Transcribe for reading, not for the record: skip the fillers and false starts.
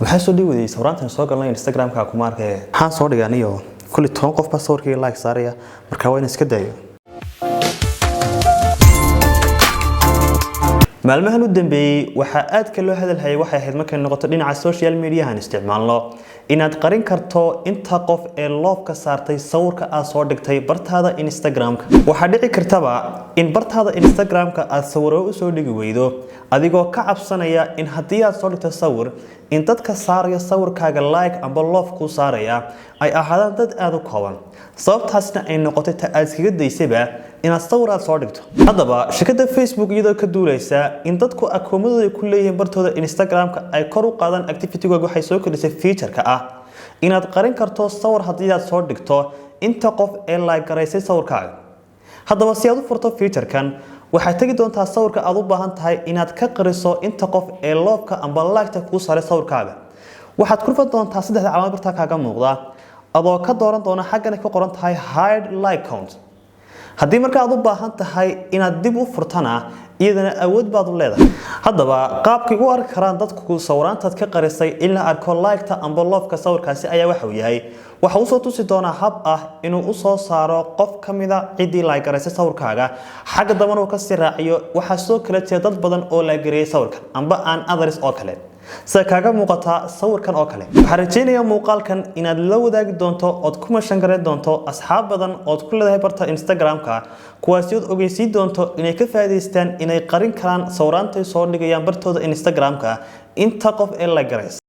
waxaa soo dhiwaday sawiraantan soo galnay Instagram-ka ku markay waxaan soo dhiganiyo kulli 10 qof baa sawirkii like saaraya marka waa in iska dayo maalmahan u dambeeyay waxa aad ka loo hadalhayay waxay ahayd markay noqoto dhinaca social media aan isticmaalno inaad qarin karto inta qof ee love ka saartay sawirka aad soo dhigtay bartaada Instagram-ka waxa dhici kartaba in bartaada Instagram-ka aad sawiro u soo dhigi weydo adigoo ka cabsanaya in haddii aad soo dhigto sawir in dadka saaraya sawirkaaga like amba love ku saaraya ay ahaadaan dad aad u kooban sababtaasna ay noqotay ta aad iskaga daysayba inaad sawir aad soo dhigto haddaba shirkadda Facebook iyadoo ka duulaysa in dadku akoomadooda ku leeyihiin bartooda Instagram-ka ay kor u qaadaan activity-gooda waxay soo kordhisay feature-ka ah inaad qarin karto sawir haddii aad soo dhigto inta qof ee like garaysay sawirkaaga haddaba si aad u furto feature-kan waxaad tagi doontaa sawirka aad u baahan tahay inaad ka qariso inta qof ee love-ka amba like-ta ku saaray sawirkaaga waxaad ku rufan doontaa saddexda calaamad barta kaaga muuqda adoo ka dooran doona xaggana ka qoran tahay hide like count haddii marka aad u baahan tahay inaad dib u furtana iyadana awood baad u leedahay haddaba qaabkii u arki karaan dadku sawiraantaad ka qarisay in la arko like-ta amba love-ka sawirkaasi ayaa waxa uu yahay waxa uu soo tusi doonaa hab ah inuu u soo saaro qof kamida cidii like garaysay sawirkaaga xagga dambana uu ka sii raaciyo waxa soo kala jeeda dad badan oo like gareeyay sawirkan amba aan others oo kale sida kaaga muuqata sawirkan oo kale waxaan rajaynayaa muuqaalkan inaad la wadaagi doonto ood ku mashan gareyn doonto asxaab badan ood ku leedahay barta Instagram-ka kuwaasi oo ogeysiin doonto inay ka faa'iideystaan inay qarin karaan sawiraantay soo dhigayaan bartooda Instagram-ka inta qof ee like garaysay